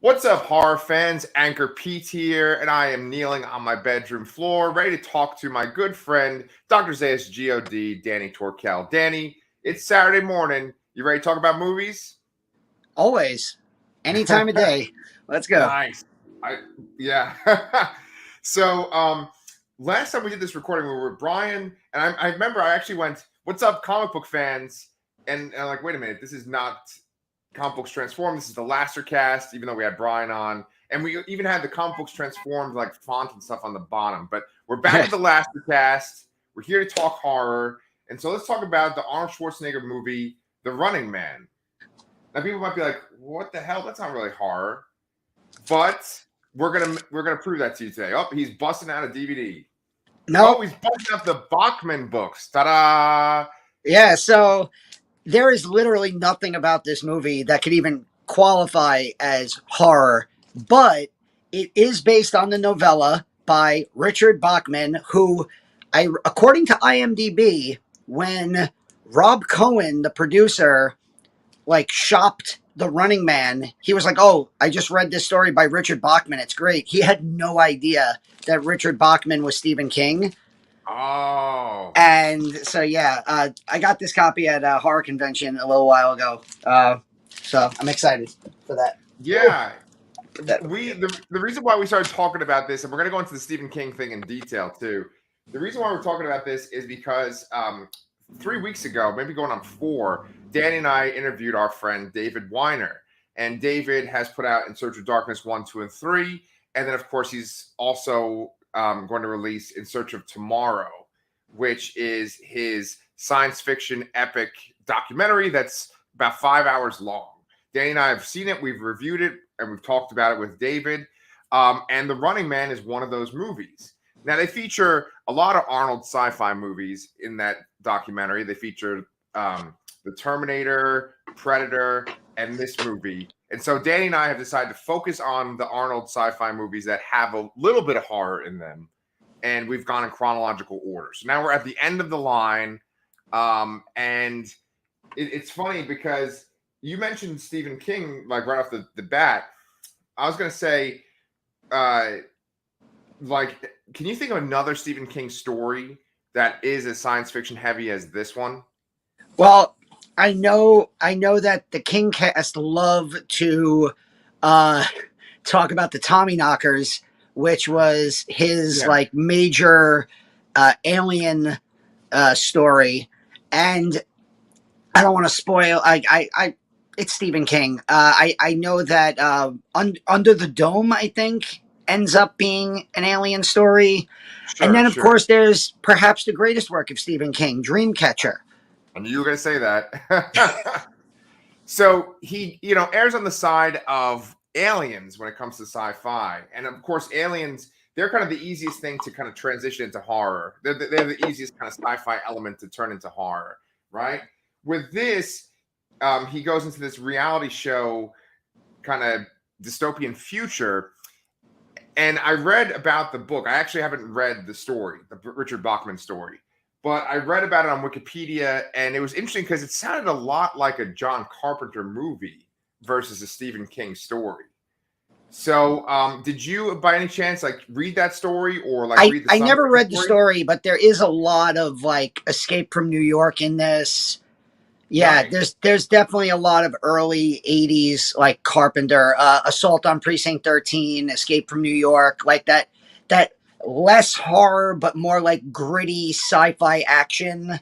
What's up, horror fans? Anchorpete here, and I am kneeling on my bedroom floor, ready to talk to my good friend, Dr. Zayas God, Danny Torkel. Danny, it's Saturday morning. You ready to talk about movies? Always. Any time of day. Let's go. Nice. I yeah. so last time we did this recording, we were with Brian, and I remember I actually went, "What's up, comic book fans?" And I'm like, "Wait a minute, this is not Comic Books Transformed. This is the Laster cast, even though we had Brian on, and we even had the Comic Books Transformed like font and stuff on the bottom. But we're back with the Laster cast. We're here to talk horror, and so let's talk about the Arnold Schwarzenegger movie, The Running Man. Now, people might be like, "What the hell? That's not really horror," but we're gonna prove that to you today. Oh, he's busting out a DVD. No. Oh, he's busting out the Bachman books. Ta-da! Yeah, so there is literally nothing about this movie that could even qualify as horror, but it is based on the novella by Richard Bachman, who according to IMDb, when Rob Cohen, the producer, shopped The Running Man, he was like, "Oh, I just read this story by Richard Bachman. It's great." He had no idea that Richard Bachman was Stephen King. Oh, And so, yeah, I got this copy at a horror convention a little while ago. So I'm excited for that. yeah. Put that over We here. the reason why we started talking about this, and we're going to go into the Stephen King thing in detail too. The reason why we're talking about this is because 3 weeks ago, maybe going on four, Danny and I interviewed our friend David Weiner, and David has put out In Search of Darkness 1, 2, and 3, and then of course he's also going to release In Search of Tomorrow, which is his science fiction epic documentary that's about 5 hours long. Danny and I have seen it, we've reviewed it, and we've talked about it with David. And The Running Man is one of those movies. Now, they feature a lot of Arnold sci-fi movies in that documentary. They feature The Terminator, Predator, and this movie. And so Danny and I have decided to focus on the Arnold sci-fi movies that have a little bit of horror in them. And we've gone in chronological order. So now we're at the end of the line. And it's funny because you mentioned Stephen King, like right off the bat. I was going to say, can you think of another Stephen King story that is as science fiction heavy as this one? Well, I know that the King cast love to uh, talk about the Tommy Knockers, which was his Yeah, major alien story, and I don't want to spoil. It's Stephen King. I know that Under the Dome, I think, ends up being an alien story, and sure, then of sure. course there's perhaps the greatest work of Stephen King, Dreamcatcher. I knew you were going to say that. So he, errs on the side of aliens when it comes to sci-fi, and of course, aliens. They're kind of the easiest thing to kind of transition into horror. They're the easiest kind of sci-fi element to turn into horror, right? With this, he goes into this reality show kind of dystopian future. And I read about the book. I actually haven't read the story, the Richard Bachman story, but I read about it on Wikipedia, and it was interesting because it sounded a lot like a John Carpenter movie versus a Stephen King story. So, did you, by any chance, read that story or I read the I summary never of the read the story? story, but there is a lot of Escape from New York in this. Yeah, Right. there's definitely a lot of early '80s Carpenter, Assault on Precinct 13, Escape from New York, like that less horror but more gritty sci-fi action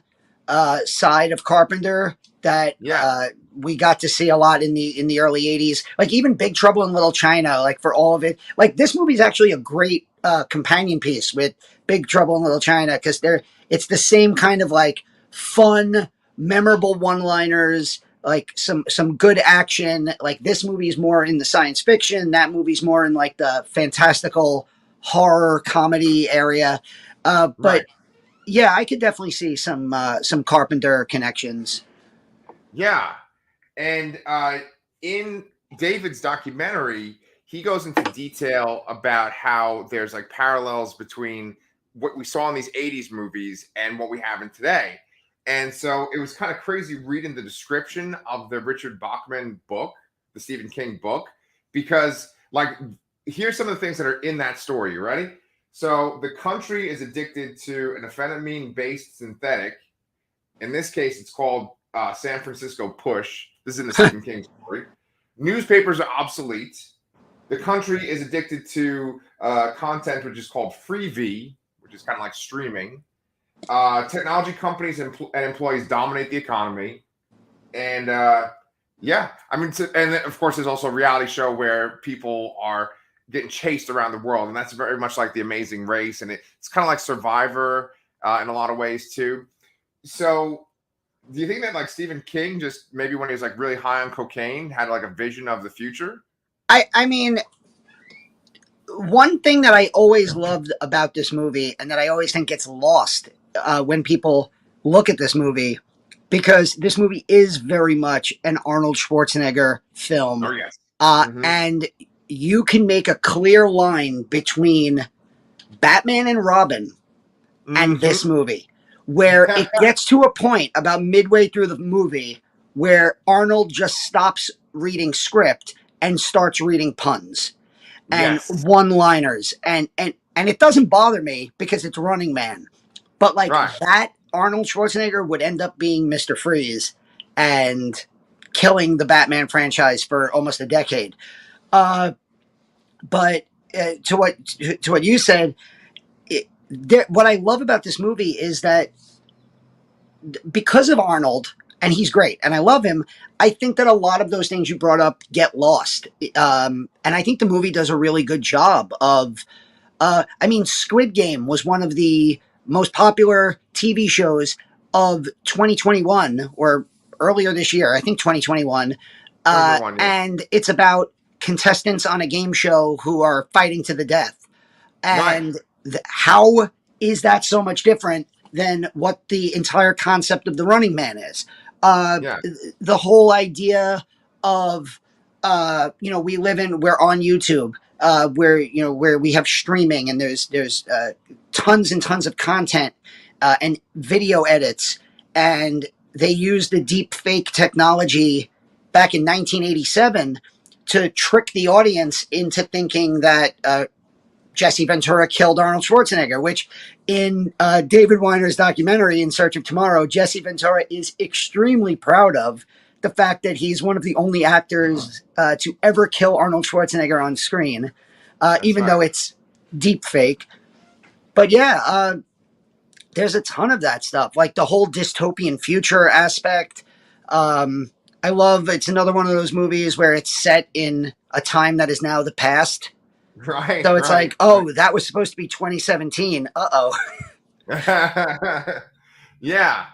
side of Carpenter that Yeah. we got to see a lot in the early '80s. Like even Big Trouble in Little China, for all of it. Like this movie's actually a great companion piece with Big Trouble in Little China because it's the same kind of fun memorable one-liners, some good action. Like this movie's more in the science fiction, that movie's more in the fantastical horror comedy area. But Right. yeah, I could definitely see some Carpenter connections. Yeah. And in David's documentary, he goes into detail about how there's parallels between what we saw in these 80s movies and what we have in today. And so it was kind of crazy reading the description of the Richard Bachman book, the Stephen King book, because like here's some of the things that are in that story. You ready? So the country is addicted to an amphetamine-based synthetic. In this case, it's called San Francisco Push. This is in the Stephen King story. Newspapers are obsolete. The country is addicted to content which is called freebie, which is kind of like streaming. Technology companies and employees dominate the economy. And yeah, I mean, and of course, there's also a reality show where people are getting chased around the world. And that's very much like The Amazing Race. And it's kind of like Survivor in a lot of ways, too. So do you think that like Stephen King just maybe when he was like really high on cocaine had like a vision of the future? I mean, one thing that I always loved about this movie and that I always think gets lost when people look at this movie, because this movie is very much an Arnold Schwarzenegger film. Oh, yes. And you can make a clear line between Batman and Robin and this movie, where it gets to a point about midway through the movie where Arnold just stops reading script and starts reading puns and one-liners, and it doesn't bother me because it's Running Man, but like that Arnold Schwarzenegger would end up being Mr. Freeze and killing the Batman franchise for almost a decade. But to what you said, what I love about this movie is that because of Arnold, and he's great, and I love him, I think that a lot of those things you brought up get lost. And I think the movie does a really good job of, I mean, Squid Game was one of the most popular TV shows of 2021, or earlier this year, I think 2021. And it's about contestants on a game show who are fighting to the death. And how is that so much different than what the entire concept of the Running Man is? The whole idea of, we're on YouTube, where we have streaming and there's tons and tons of content and video edits, and they used the deep fake technology back in 1987 to trick the audience into thinking that Jesse Ventura killed Arnold Schwarzenegger, which in David Weiner's documentary, In Search of Tomorrow, Jesse Ventura is extremely proud of the fact that he's one of the only actors to ever kill Arnold Schwarzenegger on screen, even though it's deep fake. But yeah, there's a ton of that stuff, like the whole dystopian future aspect. I love, it's another one of those movies where it's set in a time that is now the past. Right. So it's like, oh, that was supposed to be 2017. Uh-oh. Yeah.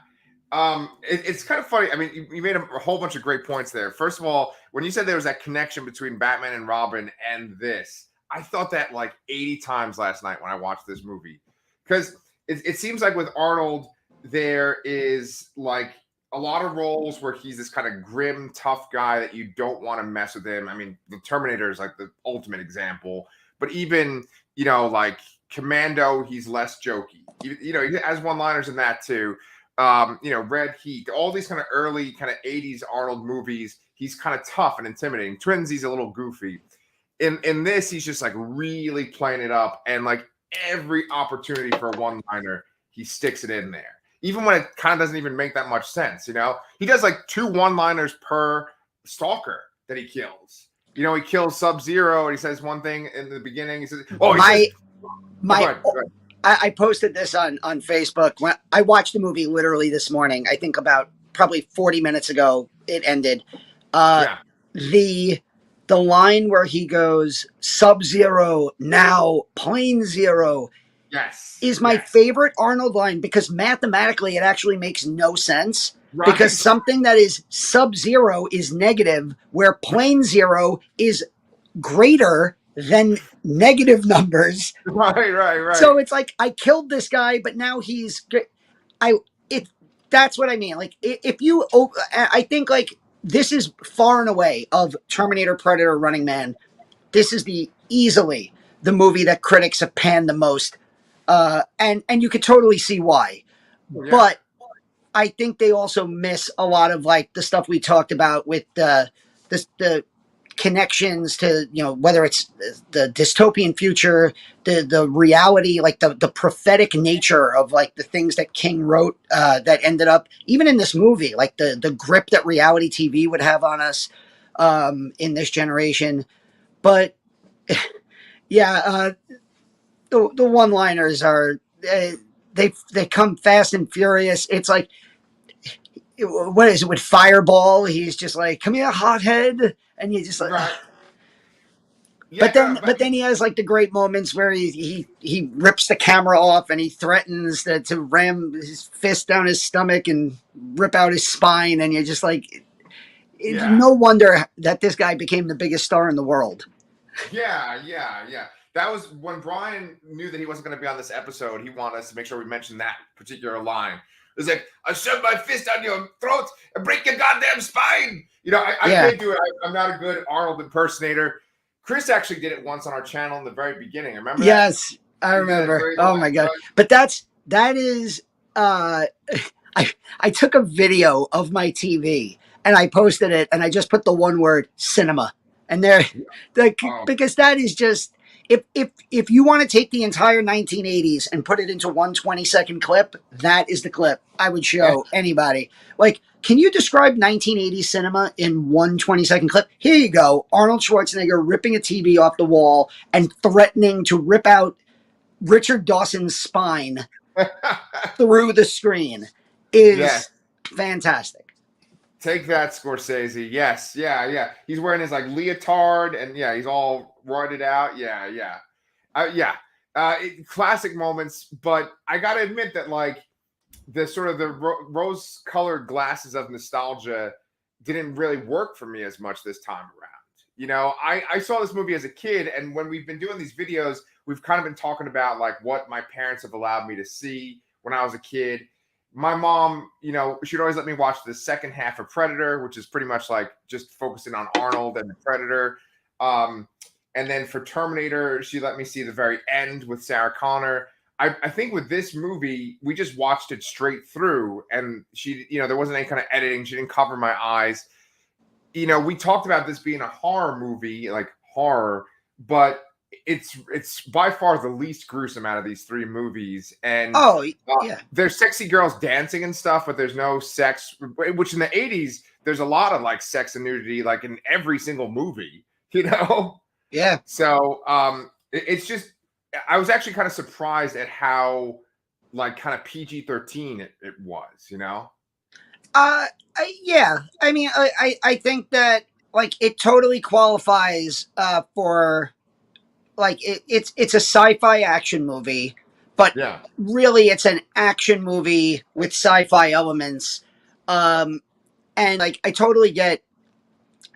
It's kind of funny. I mean, you made a whole bunch of great points there. First of all, when you said there was that connection between Batman and Robin and this, I thought that like 80 times last night when I watched this movie. Because it seems like with Arnold, there is like a lot of roles where he's this kind of grim, tough guy that you don't want to mess with him. I mean, the Terminator is like the ultimate example. But even, like Commando, he's less jokey. He has one-liners in that too. Red Heat, all these kind of early kind of 80s Arnold movies, he's kind of tough and intimidating. Twins, he's a little goofy. In this, he's just like really playing it up, and like every opportunity for a one-liner, he sticks it in there. Even when it kind of doesn't even make that much sense, he does like 2 one-liners per stalker that he kills. He kills Sub-Zero, and he says one thing in the beginning. He says, "Oh, go ahead. I posted this on Facebook. When I watched the movie literally this morning, I think about probably 40 minutes ago, it ended. The line where he goes, Sub-Zero, now Plane Zero, is my favorite Arnold line, because mathematically it actually makes no sense. Right. Because something that is Sub-Zero is negative, where Plane Zero is greater than negative numbers. Right. So it's like, I killed this guy, but now he's that's what I mean. Like, I think like this is far and away of Terminator, Predator, Running Man. This is easily the movie that critics have panned the most. And you could totally see why. Yeah. But I think they also miss a lot of like the stuff we talked about with the connections to, whether it's the dystopian future, the reality, like the prophetic nature of like the things that King wrote that ended up even in this movie, like the grip that reality TV would have on us in this generation. But yeah, the one-liners are they come fast and furious. It's like, what is it with Fireball? He's just like, "Come here, hothead," and you just like. Right. But Yeah, then, no, but then he has like the great moments where he rips the camera off and he threatens to ram his fist down his stomach and rip out his spine, and you're just like, yeah. no wonder that this guy became the biggest star in the world. Yeah. That was when Brian knew that he wasn't going to be on this episode. He wanted us to make sure we mentioned that particular line. It was like, "I'll shove my fist down your throat and break your goddamn spine." I Yeah. can't do it. I'm not a good Arnold impersonator. Chris actually did it once on our channel in the very beginning. Remember that? Yes, I He did a remember. great Oh line, my god! right? But that is. I took a video of my TV and I posted it, and I just put the one word cinema, and there, Oh, because that is just, if you want to take the entire 1980s and put it into one 20-second clip, that is the clip I would show anybody. Like, can you describe 1980s cinema in one 20-second clip? Here you go. Arnold Schwarzenegger ripping a TV off the wall and threatening to rip out Richard Dawson's spine through the screen yes. is fantastic. Take that, Scorsese. Yes, yeah. He's wearing his like leotard, and yeah, he's all roided out. Yeah. Classic moments, but I gotta admit that like the sort of the rose-colored glasses of nostalgia didn't really work for me as much this time around. I saw this movie as a kid, and when we've been doing these videos, we've kind of been talking about like what my parents have allowed me to see when I was a kid. My mom, she'd always let me watch the second half of Predator, which is pretty much like just focusing on Arnold and the Predator. And then for Terminator, she let me see the very end with Sarah Connor. I think with this movie, we just watched it straight through, and she, there wasn't any kind of editing. She didn't cover my eyes. We talked about this being a horror movie, like horror, but it's by far the least gruesome out of these three movies. And yeah, there's sexy girls dancing and stuff, but there's no sex, which in the 80s, there's a lot of like sex and nudity, like in every single movie, yeah. So it's just, I was actually kind of surprised at how like kind of PG-13 it was, Yeah. I mean, I think that like it totally qualifies for like it's a sci-fi action movie, but Yeah. really it's an action movie with sci-fi elements. And like I totally get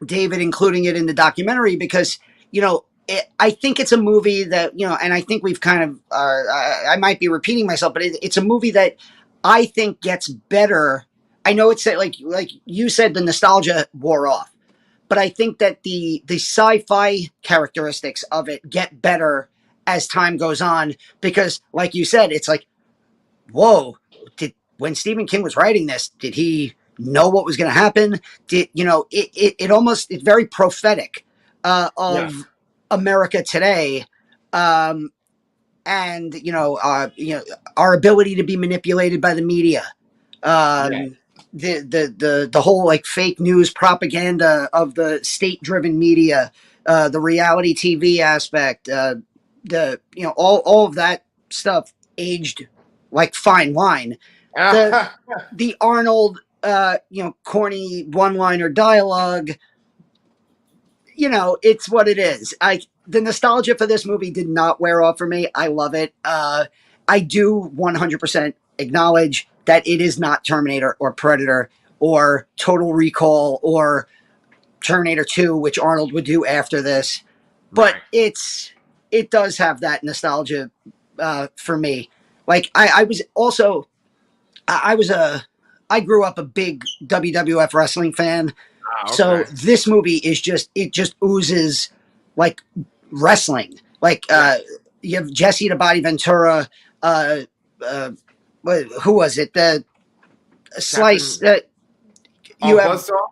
David including it in the documentary because I think it's a movie that and I think we've kind of I might be repeating myself, but it's a movie that I think gets better. I know it's like you said, the nostalgia wore off, but I think that the sci-fi characteristics of it get better as time goes on because, like you said, it's like, whoa, when Stephen King was writing this, did he know what was going to happen? It's very prophetic of America today, and our ability to be manipulated by the media. The whole like fake news propaganda of the state-driven media, the reality TV aspect, all of that stuff aged like fine wine. The Arnold, corny one-liner dialogue, it's what it is. The nostalgia for this movie did not wear off for me. I love it. I do 100% acknowledge that it is not Terminator or Predator or Total Recall or Terminator 2, which Arnold would do after this. But it does have that nostalgia for me. Like I grew up a big WWF wrestling fan. Okay. So this movie is it just oozes like wrestling. Like you have Jesse the Body Ventura, who was it? The Slice. You have Buzzsaw?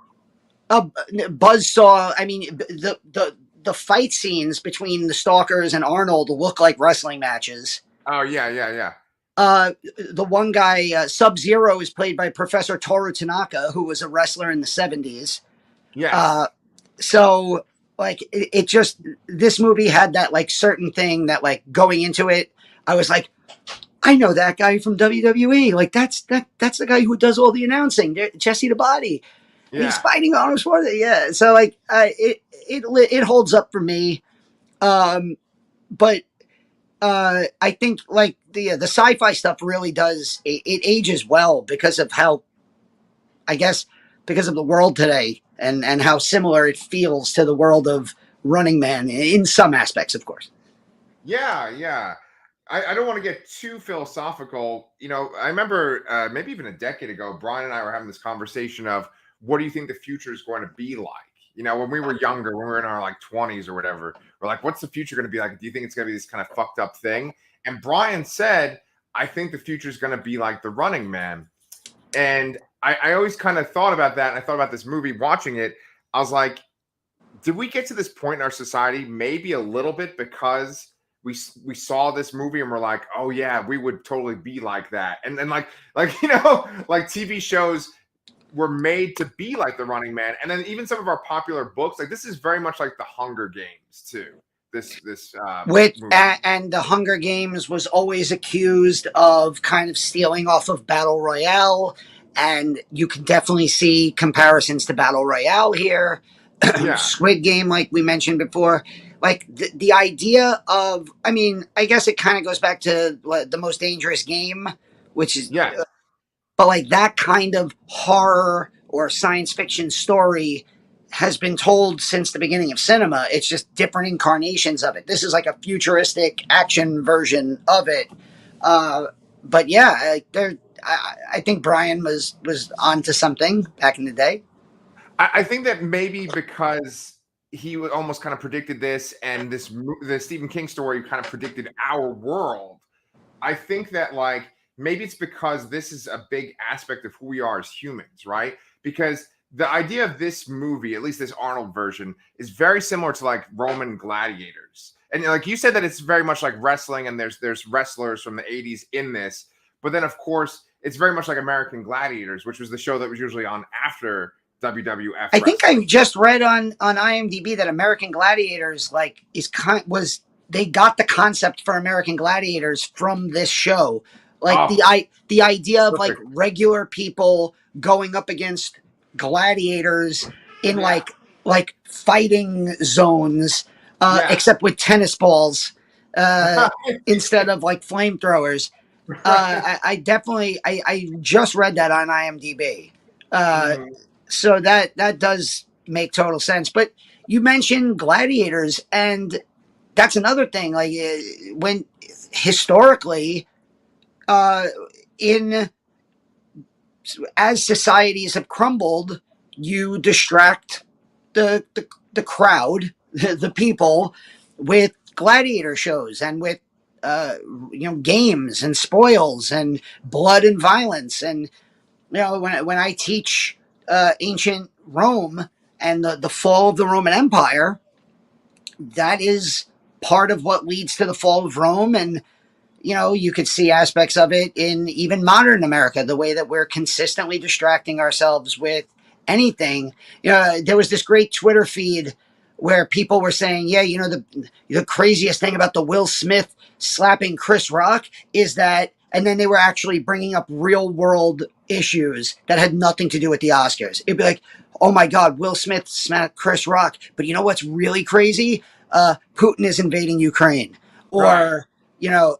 Buzzsaw. I mean, the fight scenes between the Stalkers and Arnold look like wrestling matches. Oh yeah, yeah, yeah. The one guy, Sub Zero, is played by Professor Toru Tanaka, who was a wrestler in the 70s. Yes. So, like, it just, this movie had that, like, certain thing that, like, going into it, I was like, I know that guy from WWE. Like, that's the guy who does all the announcing, Jesse the Body. And he's Yeah. fighting Arnold Schwarzennegger. Yeah. So, like, it holds up for me. But I think like the sci-fi stuff really does it ages well because of how, I guess, because of the world today and how similar it feels to the world of Running Man in some aspects, of course. Yeah, yeah. I don't want to get too philosophical. You know, I remember maybe even a decade ago, Brian and I were having this conversation of what do you think the future is going to be like? You know, when we were younger, when we were in our like 20s or whatever, we're like, what's the future going to be like? Do you think it's going to be this kind of fucked up thing? And Brian said, I think the future is going to be like the Running Man. And I always kind of thought about that. And I thought about this movie watching it. I was like, did we get to this point in our society maybe a little bit because we saw this movie and we're like, oh yeah, we would totally be like that. And then like you know, like TV shows were made to be like the Running Man. And then even some of our popular books, like this is very much like the Hunger Games too. This Which movie. and the Hunger Games was always accused of kind of stealing off of Battle Royale, and you can definitely see comparisons to Battle Royale here. Yeah. Squid Game, like we mentioned before, like the idea of, I mean, I guess it kind of goes back to the Most Dangerous Game, which is, Yeah. but like that kind of horror or science fiction story has been told since the beginning of cinema. It's just different incarnations of it. This is like a futuristic action version of it. But yeah, I think Brian was onto something back in the day. I think that maybe because he almost kind of predicted this, and the Stephen King story kind of predicted our world. I think that like maybe it's because this is a big aspect of who we are as humans, right? Because the idea of this movie, at least this Arnold version, is very similar to like Roman gladiators. And like you said that it's very much like wrestling, and there's wrestlers from the 80s in this. But then of course it's very much like American Gladiators, which was the show that was usually on after WWF. I think I just read on IMDb that American Gladiators like was they got the concept for American Gladiators from this show. Like the idea of like regular people going up against gladiators in like fighting zones, except with tennis balls instead of like flamethrowers. I definitely I just read that on IMDb. So that does make total sense. But you mentioned gladiators, and that's another thing. Like when historically, in as societies have crumbled, you distract the crowd, the people, with gladiator shows and with games and spoils and blood and violence. And when I teach ancient Rome and the fall of the Roman Empire, that is part of what leads to the fall of Rome. And you could see aspects of it in even modern America, the way that we're consistently distracting ourselves with anything. There was this great Twitter feed where people were saying, yeah, the craziest thing about the Will Smith slapping Chris Rock is that, and then they were actually bringing up real world issues that had nothing to do with the Oscars. It'd be like, oh my God, Will Smith smacked Chris Rock. But you know what's really crazy? Putin is invading Ukraine. Or, right.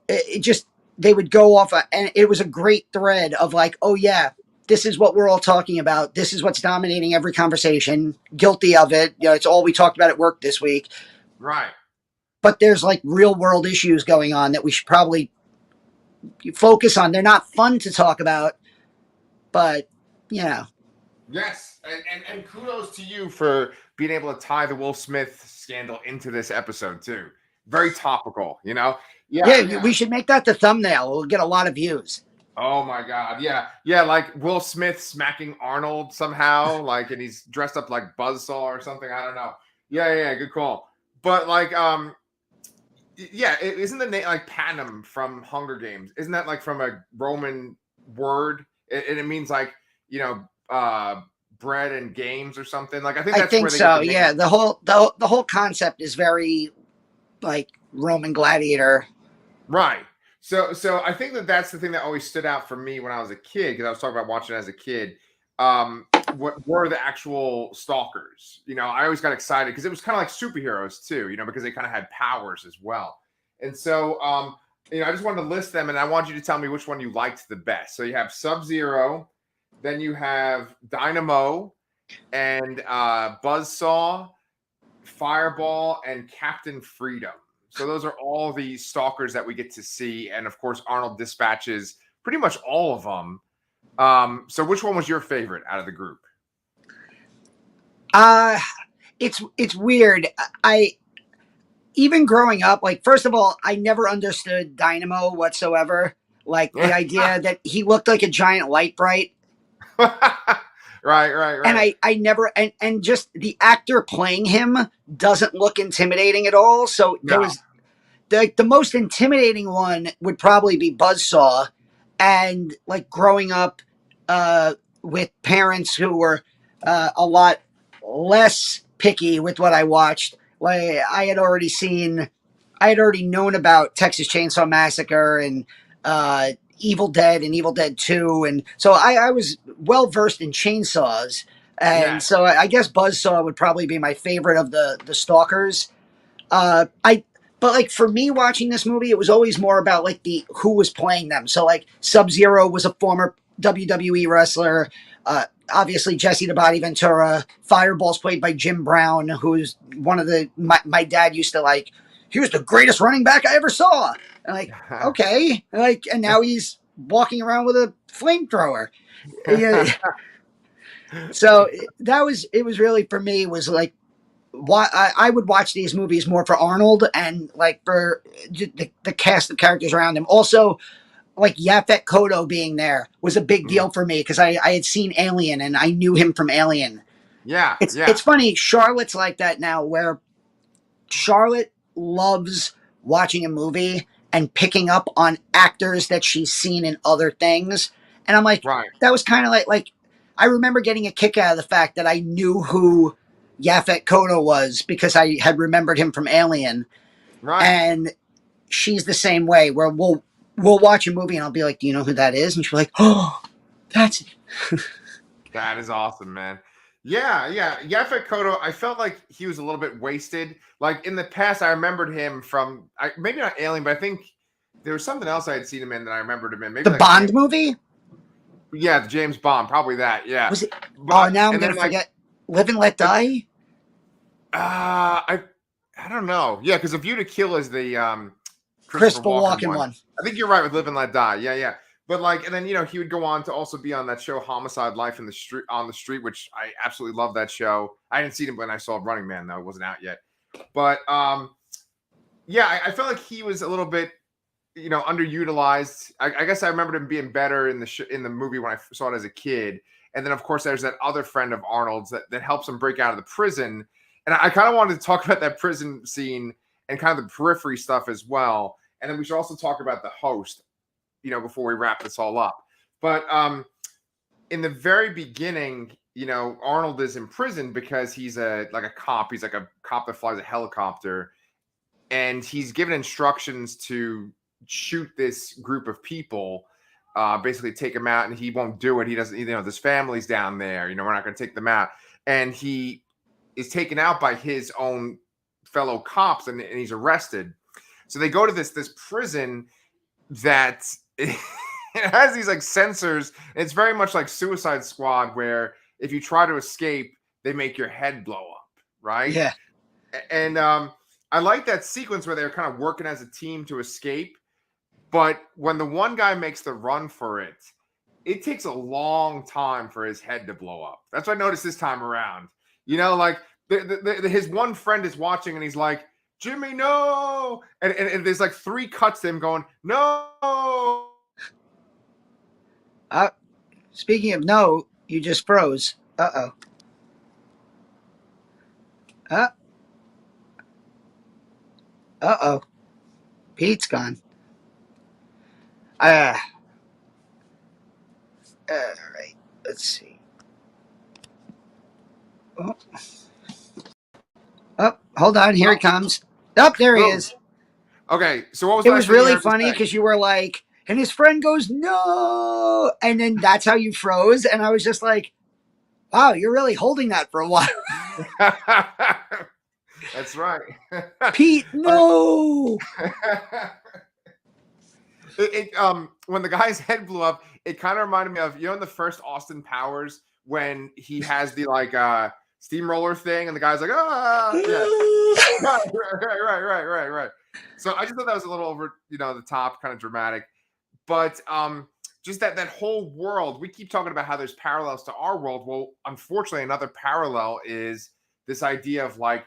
It just, they would go off, and it was a great thread of like, oh yeah, this is what we're all talking about. This is what's dominating every conversation. Guilty of it. It's all we talked about at work this week. Right. But there's like real world issues going on that we should probably focus on. They're not fun to talk about, but Yes, and kudos to you for being able to tie the Will Smith scandal into this episode too. Very topical, Yeah, we should make that the thumbnail. We'll get a lot of views. Oh my God. Yeah. Yeah. Like Will Smith smacking Arnold somehow, like, and he's dressed up like Buzzsaw or something. I don't know. Yeah. Yeah. Good call. But like, yeah, isn't the name like Panem from Hunger Games? Isn't that like from a Roman word? And it means like, you know, bread and games or something. Like, I think I that's think where they get so. the name. Yeah, the whole concept is very like Roman gladiator. Right. So I think that that's the thing that always stood out for me when I was a kid, because I was talking about watching it as a kid. What were the actual stalkers? You know, I always got excited because it was kind of like superheroes too, you know, because they kind of had powers as well. And so, you know, I just wanted to list them, and I want you to tell me which one you liked the best. So you have Sub-Zero, then you have Dynamo, and Buzzsaw, Fireball, and Captain Freedom. So those are all the stalkers that we get to see, and of course, Arnold dispatches pretty much all of them. So which one was your favorite out of the group? Uh it's weird. I even growing up, like first of all, I never understood Dynamo whatsoever. Like the idea that he looked like a giant light bright. And Right. I never and just the actor playing him doesn't look intimidating at all. So there No, was the most intimidating one would probably be Buzzsaw. And like growing up with parents who were a lot less picky with what I watched, like I had already known about Texas Chainsaw Massacre and Evil Dead and Evil Dead 2. And so I was well versed in chainsaws. And yes, so I guess Buzzsaw would probably be my favorite of the stalkers. I but like for me watching this movie, it was always more about like the who was playing them. So like Sub-Zero was a former WWE wrestler. Obviously Jesse the Body Ventura. Fireball's played by Jim Brown, who's one of my dad used to like. He was the greatest running back I ever saw. And like, okay, like, and now he's walking around with a flamethrower. Yeah. So that was it. Was really for me was like why I would watch these movies more for Arnold and like for the cast of characters around him. Also, like Yaphet Kotto being there was a big Mhm. deal for me because I had seen Alien and I knew him from Alien. Yeah. It's funny. Charlotte's like that now, where Charlotte loves watching a movie and picking up on actors that she's seen in other things. And I'm like, Right, that was kind of like I remember getting a kick out of the fact that I knew who Yaphet Kotto was because I had remembered him from Alien. right. And she's the same way where we'll watch a movie and I'll be like, "Do you know who that is?" And she's like, "Oh, that's That is awesome, man. Yeah. Yaphet Kotto, I felt like he was a little bit wasted. Like in the past, I remembered him from maybe not Alien, but I think there was something else I had seen him in that I remembered him in. Maybe the like Bond movie." Yeah, the James Bond, probably that. Yeah, Was it? Oh, but now I'm and gonna then like forget. Live and Let uh, Die. I don't know. Yeah, because A View to Kill is the Christopher Christopher Walken Walken one. one. I think you're right with Live and Let Die. Yeah. But like, and then he would go on to also be on that show Homicide: Life in the Street, which I absolutely love that show. I didn't see it when I saw Running Man though; it wasn't out yet. But yeah, I felt like he was a little bit underutilized. I guess I remembered him being better in the movie when I saw it as a kid. And then of course there's that other friend of Arnold's that helps him break out of the prison. And I kind of wanted to talk about that prison scene and kind of the periphery stuff as well. And then we should also talk about the host, before we wrap this all up. But in the very beginning, Arnold is in prison because he's a cop. He's like a cop that flies a helicopter, and he's given instructions to shoot this group of people, basically take him out, and he won't do it. He doesn't, this family's down there, we're not going to take them out. And he is taken out by his own fellow cops, and he's arrested. So they go to this prison that it has these like sensors. It's very much like Suicide Squad, where if you try to escape, they make your head blow up, right? Yeah. And I like that sequence where they're kind of working as a team to escape. But when the one guy makes the run for it, it takes a long time for his head to blow up. That's what I noticed this time around. Like his one friend is watching and he's like, "Jimmy, no!" And there's like 3 cuts to him going, "No!" Uh, Speaking of no, you just froze. Uh-oh. Uh, uh-oh. Pete's gone. Uh, all right. Let's see. Oh, oh, hold on. Here he comes. Oh, there he Boom. is. Okay, so what was It the last was thing you really heard me funny because you were like, and his friend goes, no. And then that's how you froze. And I was just like, wow, you're really holding that for a while. say? That's right. Pete, no. When the guy's head blew up, it kind of reminded me of, in the first Austin Powers when he has the steamroller thing and the guy's like, ah, yeah. Right. So I just thought that was a little over, the top, kind of dramatic. But just that whole world, we keep talking about how there's parallels to our world. Well, unfortunately, another parallel is this idea of like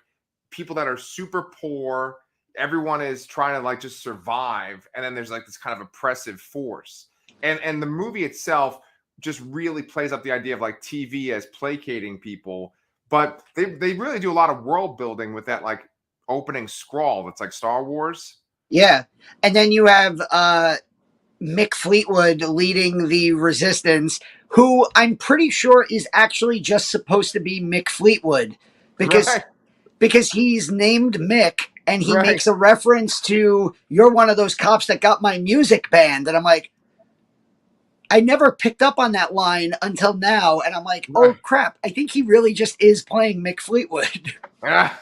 people that are super poor. Everyone is trying to like just survive, and then there's like this kind of oppressive force. And the movie itself just really plays up the idea of like TV as placating people, but they really do a lot of world building with that like opening scrawl that's like Star Wars. Yeah. And then you have Mick Fleetwood leading the resistance, who I'm pretty sure is actually just supposed to be Mick Fleetwood because Right, because he's named Mick and he right, makes a reference to you're one of those cops that got my music banned. And I'm like, I never picked up on that line until now. And I'm like, oh right. crap, I think he really just is playing Mick Fleetwood. Yeah.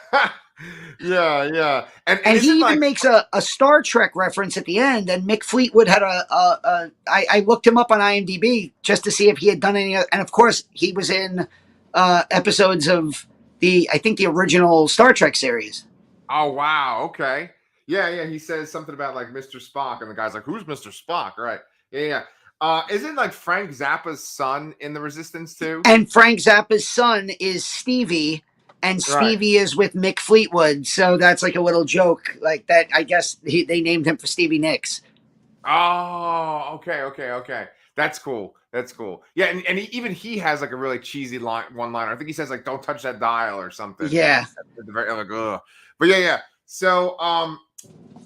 And And isn't he even like, makes a Star Trek reference at the end. And Mick Fleetwood had I looked him up on IMDb just to see if he had done any. And of course, he was in episodes of I think the original Star Trek series. oh wow, okay. Yeah, he says something about like Mr. Spock, and the guy's like, who's Mr. Spock? Right. Yeah. Isn't like Frank Zappa's son in the Resistance too? And Frank Zappa's son is Stevie, and Right. Stevie is with Mick Fleetwood. So that's like a little joke, like that. I guess they named him for Stevie Nicks. Oh, okay. That's cool. Yeah, and even he has like a really cheesy one liner. I think he says like, "Don't touch that dial" or something. Yeah, At the very, like, ugh. But yeah. So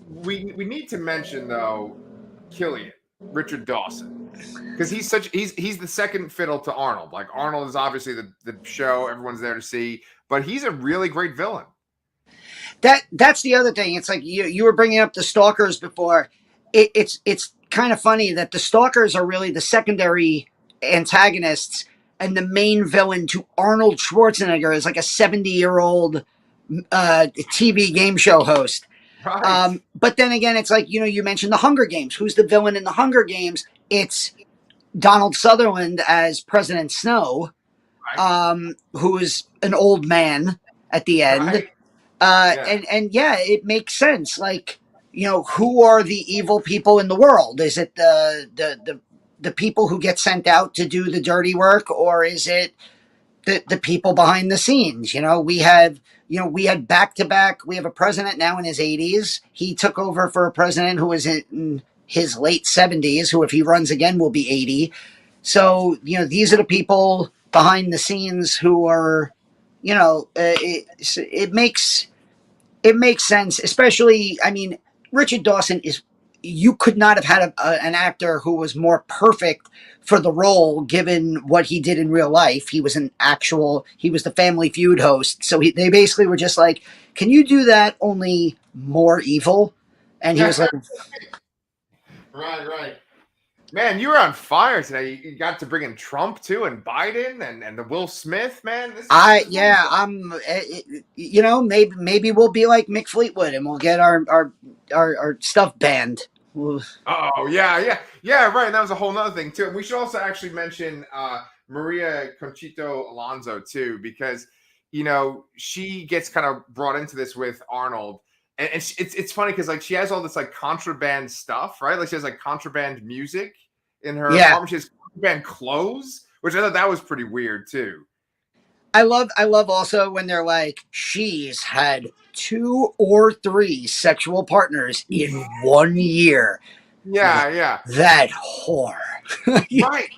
we need to mention though Killian, Richard Dawson, because he's the second fiddle to Arnold. Like Arnold is obviously the show everyone's there to see, but he's a really great villain. that's the other thing. It's like you were bringing up the stalkers before. It's kind of funny that the stalkers are really the secondary antagonists, and the main villain to Arnold Schwarzenegger is like a 70-year-old TV game show host. Right. But then again, it's like, you mentioned the Hunger Games. Who's the villain in the Hunger Games? It's Donald Sutherland as President Snow, Right. who is an old man at the end. Right. Yeah. And yeah, it makes sense. Like, who are the evil people in the world? Is it the people who get sent out to do the dirty work, or is it the people behind the scenes? We had back to back. We have a president now in his 80s. He took over for a president who was in his late 70s, who, if he runs again, will be 80. So, these are the people behind the scenes who are, it makes sense. Especially, I mean, Richard Dawson is. You could not have had an actor who was more perfect for the role, given what he did in real life. He was he was the Family Feud host. So they basically were just like, "Can you do that? Only more evil." And he was like, Right. Man, you were on fire today. You got to bring in Trump too, and Biden, and the Will Smith. Man, this is Yeah, wonderful. maybe we'll be like Mick Fleetwood and we'll get our stuff banned." Oh yeah. Right. And that was a whole nother thing too. And we should also actually mention Maria Conchito Alonso too, because she gets kind of brought into this with Arnold, and it's funny because like she has all this like contraband stuff, right? Like she has like contraband music in her Yeah, apartment. She has contraband clothes, which I thought that was pretty weird too. I love also when they're like, she's had 2 or 3 sexual partners in one year. Yeah. That whore. Right.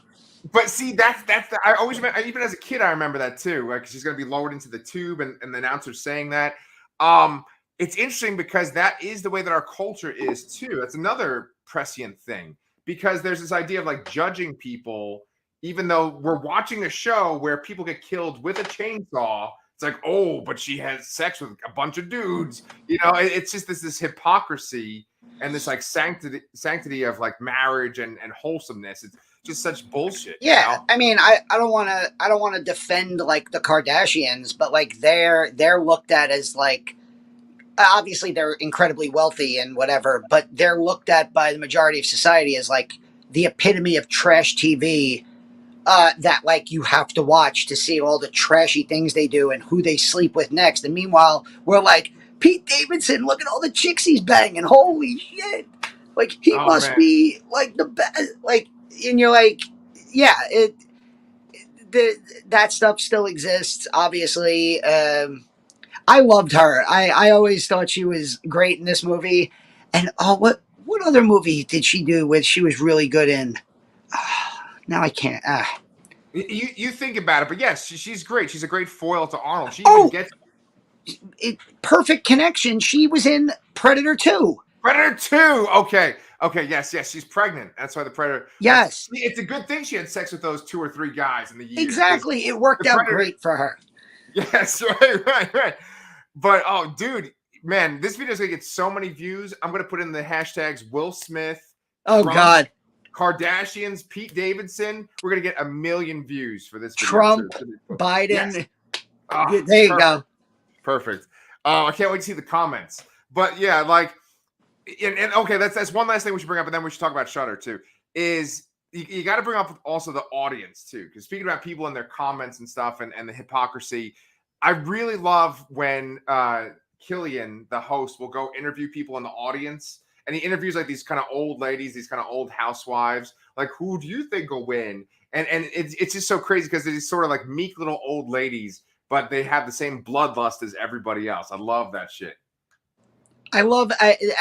But see, I always remember, even as a kid, I remember that too. Like she's going to be lowered into the tube, and the announcer's saying that. Um, it's interesting because that is the way that our culture is too. That's another prescient thing because there's this idea of like judging people, even though we're watching a show where people get killed with a chainsaw. It's like, oh, but she has sex with a bunch of dudes. You know, it's just this hypocrisy and this like sanctity of like marriage and wholesomeness. It's just such bullshit. Yeah, You know? I mean, I don't want to defend like the Kardashians, but like they're looked at as like obviously they're incredibly wealthy and whatever, but they're looked at by the majority of society as like the epitome of trash TV. That like you have to watch to see all the trashy things they do and who they sleep with next. And meanwhile, we're like Pete Davidson. Look at all the chicks he's banging. Holy shit! Like he Oh must man. be like the best. Like, and you're like, yeah, the that stuff still exists. Obviously, I loved her. I always thought she was great in this movie. And oh, what other movie did she do with she was really good in? Now I can't. You think about it, but yes, she's great. She's a great foil to Arnold. She even Oh, gets Perfect Connection. She was in Predator 2. Predator 2. Okay, yes, she's pregnant. That's why the Predator. Yes, It's a good thing she had sex with those 2 or 3 guys in the year. exactly. It worked The out Predator. great for her. Yes, right. But oh, dude, man, this video's gonna get so many views. I'm gonna put in the hashtags Will Smith, Oh, Trump, God. Kardashians, Pete Davidson. We're gonna get 1 million views for this video. Trump, too. Biden. Yes. Oh, There you perfect. go. Perfect. I can't wait to see the comments. But yeah, like, and okay, that's one last thing we should bring up, and then we should talk about Shutter too. Is you got to bring up also the audience too, because speaking about people and their comments and stuff, and the hypocrisy, I really love when Killian, the host, will go interview people in the audience, and he interviews like these kind of old ladies, these kind of old housewives, like who do you think will win? And it's just so crazy because they're these sort of like meek little old ladies, but they have the same bloodlust as everybody else. I love that shit. I love,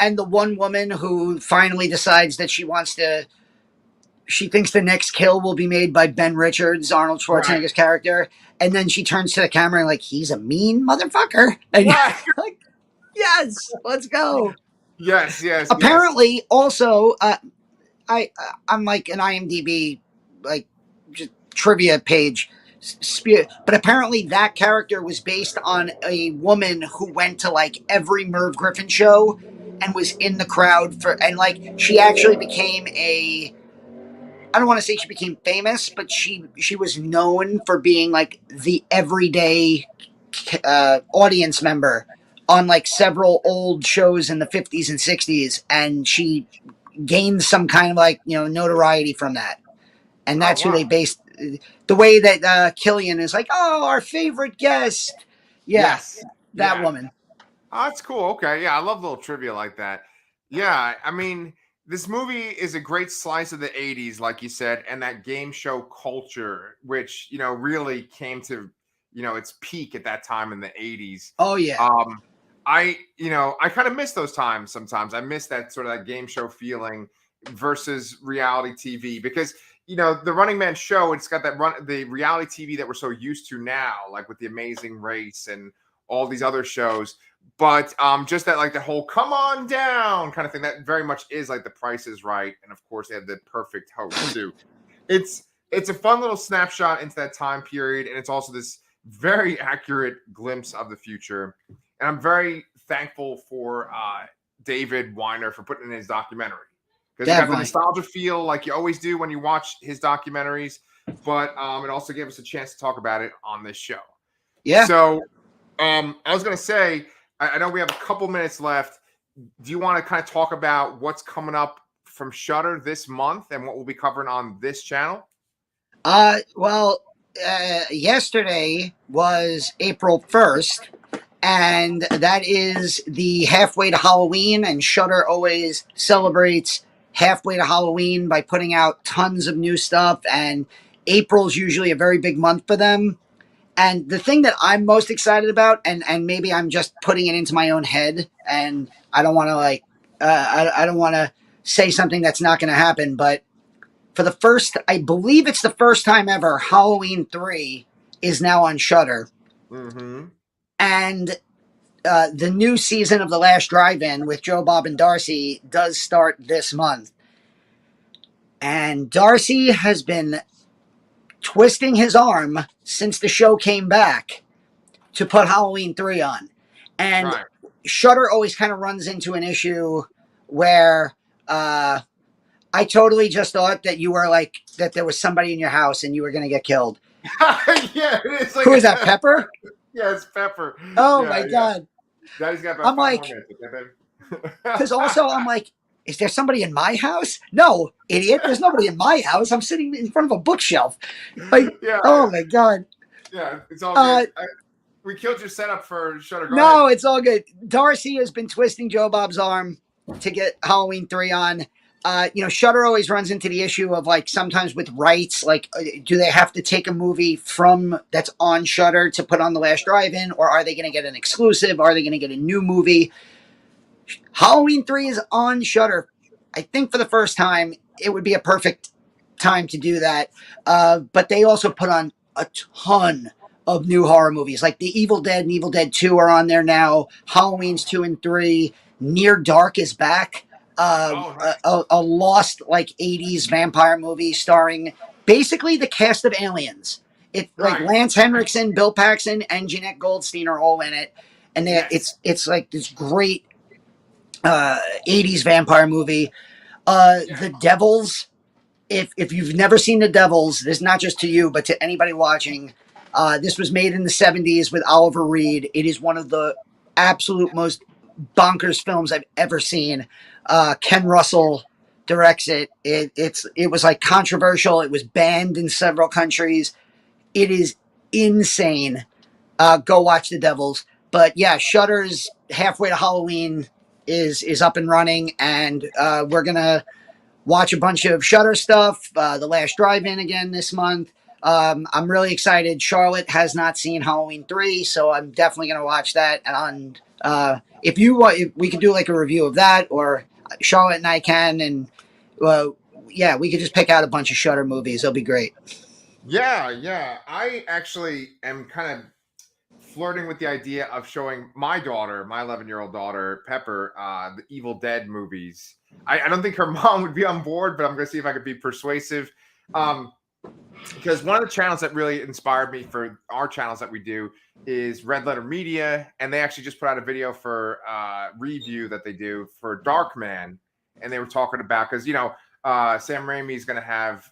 and the one woman who finally decides that she thinks the next kill will be made by Ben Richards, Arnold Right. Schwarzenegger's character, and then she turns to the camera and like, he's a mean motherfucker. And Right. like, yes, let's go. Yes. Apparently, also, I'm like an IMDb like just trivia page, but apparently that character was based on a woman who went to like every Merv Griffin show and was in the crowd for, and like she actually became a. I don't want to say she became famous, but she was known for being like the everyday audience member on like several old shows in the 50s and 60s, and she gained some kind of like notoriety from that, and Oh that's who wow. they based the way that Killian is like, oh, our favorite guest. Yeah, Yes. that Yeah. woman. Oh, that's cool. Okay. Yeah, I love little trivia like that. Yeah, I mean, this movie is a great slice of the 80s, like you said, and that game show culture, which, really came to, its peak at that time in the 80s. Oh yeah, I kind of miss those times sometimes. I miss that sort of that game show feeling versus reality TV because the Running Man show, it's got the reality TV that we're so used to now, like with the Amazing Race and all these other shows. But just that like the whole come on down kind of thing, that very much is like The Price is Right. And of course they have the perfect host too. It's a fun little snapshot into that time period, and it's also this very accurate glimpse of the future. And I'm very thankful for David Weiner for putting in his documentary because it got the definitely. nostalgia feel like you always do when you watch his documentaries, but it also gave us a chance to talk about it on this show. Yeah. So I was going to say, I know we have a couple minutes left. Do you want to kind of talk about what's coming up from Shudder this month and what we'll be covering on this channel? Well, yesterday was April 1st, and that is the halfway to Halloween, and Shudder always celebrates halfway to Halloween by putting out tons of new stuff, and April's usually a very big month for them. And the thing that I'm most excited about, and maybe I'm just putting it into my own head, and I don't want to I don't want to say something that's not going to happen, but for the first, I believe it's the first time ever, Halloween 3 is now on Shudder. Mm-hmm. And the new season of The Last Drive-In with Joe, Bob, and Darcy does start this month. And Darcy has been twisting his arm since the show came back to put Halloween 3 on. And Right. Shudder always kind of runs into an issue where I totally just thought that you were like, that there was somebody in your house and you were going to get killed. Yeah, it is like Who is that, Pepper? Yeah, it's Pepper. Oh Yeah, my yeah. God. Daddy's got about I'm 5 more like, minutes. Okay, baby? because also I'm like, is there somebody in my house? No, idiot. There's nobody in my house. I'm sitting in front of a bookshelf. Like, Yeah, oh my God. yeah, it's all good. We killed your setup for Shutter. Go No, ahead. it's all good. Darcy has been twisting Joe Bob's arm to get Halloween 3 on. Shudder always runs into the issue of like sometimes with rights, like do they have to take a movie from that's on Shudder to put on The Last Drive-In, or are they going to get an exclusive? Are they going to get a new movie? Halloween 3 is on Shudder. I think for the first time, it would be a perfect time to do that. But they also put on a ton of new horror movies, like The Evil Dead and Evil Dead 2 are on there now. Halloween's 2 and 3. Near Dark is back. Oh, nice. A lost like 80s vampire movie starring basically the cast of Aliens. It like Right. Lance Henriksen, Bill Paxton, and Jeanette Goldstein are all in it, and Yes. it's like this great 80s vampire movie. Yeah. The Devils. If you've never seen The Devils, this is not just to you, but to anybody watching. This was made in the 70s with Oliver Reed. It is one of the absolute most bonkers films I've ever seen. Ken Russell directs it. It was like controversial. It was banned in several countries. It is insane. Go watch The Devils. But yeah, Shudder's halfway to Halloween is up and running, and we're gonna watch a bunch of Shudder stuff. The Last Drive-In again this month. I'm really excited. Charlotte has not seen Halloween 3, so I'm definitely going to watch that. And if you want, if we could do like a review of that, or Charlotte and I can, and yeah, we could just pick out a bunch of Shudder movies. It'll be great. Yeah, yeah. I actually am kind of flirting with the idea of showing my daughter, my 11-year-old daughter, Pepper, the Evil Dead movies. I don't think her mom would be on board, but I'm going to see if I could be persuasive. Because one of the channels that really inspired me for our channels that we do is Red Letter Media, and they actually just put out a video for review that they do for Darkman, and they were talking about, because Sam Raimi is going to have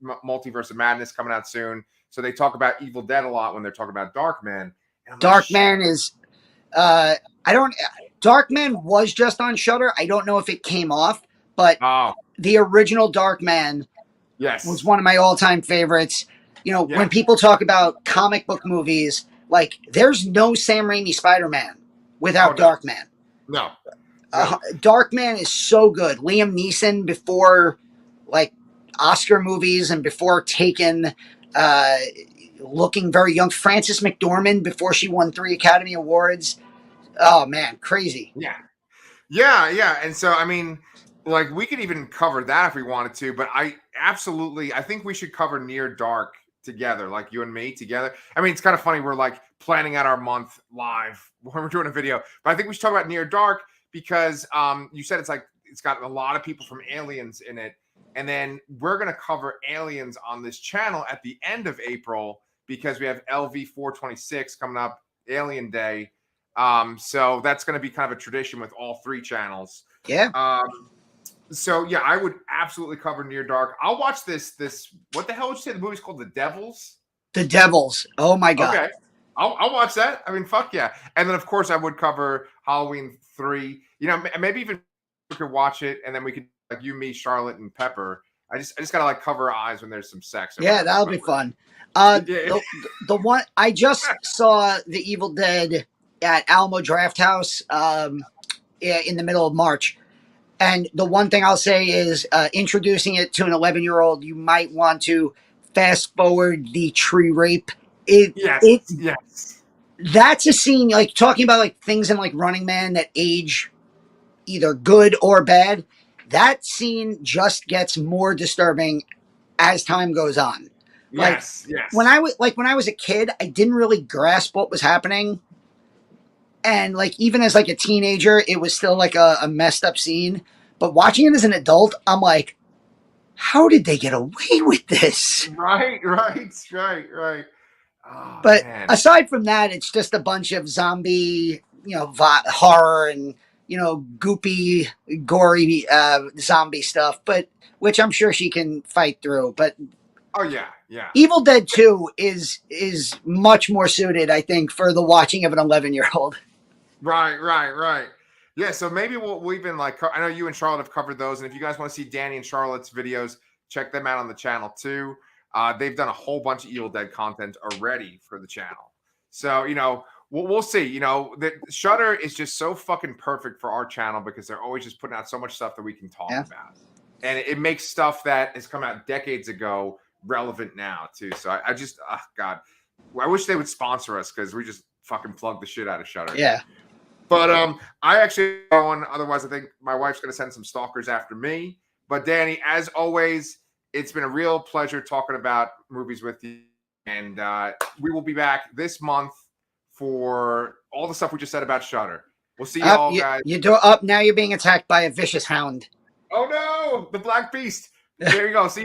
Multiverse of Madness coming out soon, so they talk about Evil Dead a lot when they're talking about Darkman. Darkman is Darkman was just on Shudder. I don't know if it came off, but the original Darkman was one of my all-time favorites. When people talk about comic book movies, like there's no Sam Raimi Spider-Man without Darkman. No. Darkman is so good. Liam Neeson before like Oscar movies and before Taken, looking very young. Frances McDormand before she won 3 Academy Awards. Oh man, crazy. Yeah. And so, I mean, like we could even cover that if we wanted to, but I think we should cover Near Dark together, like you and me together. I mean, it's kind of funny. We're like planning out our month live when we're doing a video, but I think we should talk about Near Dark because you said it's got a lot of people from Aliens in it. And then we're going to cover Aliens on this channel at the end of April because we have LV 426 coming up, Alien Day. So that's going to be kind of a tradition with all 3 channels. Yeah. So yeah, I would absolutely cover Near Dark. I'll watch this. What the hell would you say the movie's called? The Devils? The Devils. Oh my God. Okay. I'll watch that. I mean, fuck yeah. And then of course I would cover Halloween 3. Maybe even we could watch it and then we could, like you, me, Charlotte, and Pepper. I just gotta like cover our eyes when there's some sex. Yeah, that'll be fun. The one I just saw The Evil Dead at Alamo Drafthouse in the middle of March. And the one thing I'll say is introducing it to an 11-year-old, you might want to fast forward the tree rape. Yes. That's a scene, like talking about like things in like Running Man that age either good or bad. that scene just gets more disturbing as time goes on. Like Yes, yes. when I was a kid, I didn't really grasp what was happening. And like even as like a teenager, it was still like a messed up scene. But watching it as an adult, I'm like, how did they get away with this? Right, right, right. Oh But man. aside from that, it's just a bunch of zombie, horror and goopy, gory zombie stuff. But which I'm sure she can fight through. But Oh yeah, yeah. Evil Dead 2 is much more suited, I think, for the watching of an 11-year-old. Right. Yeah, so maybe we'll even like, I know you and Charlotte have covered those, and if you guys want to see Danny and Charlotte's videos, check them out on the channel too. They've done a whole bunch of Evil Dead content already for the channel. So, we'll see. That Shudder is just so fucking perfect for our channel because they're always just putting out so much stuff that we can talk about. And it makes stuff that has come out decades ago relevant now too. So I just, oh God, I wish they would sponsor us because we just fucking plug the shit out of Shudder. Yeah. But I actually going. Otherwise, I think my wife's going to send some stalkers after me. But Danny, as always, it's been a real pleasure talking about movies with you. And we will be back this month for all the stuff we just said about Shudder. We'll see you all, guys. Now you're being attacked by a vicious hound. Oh no, the Black Beast. There you go. See you.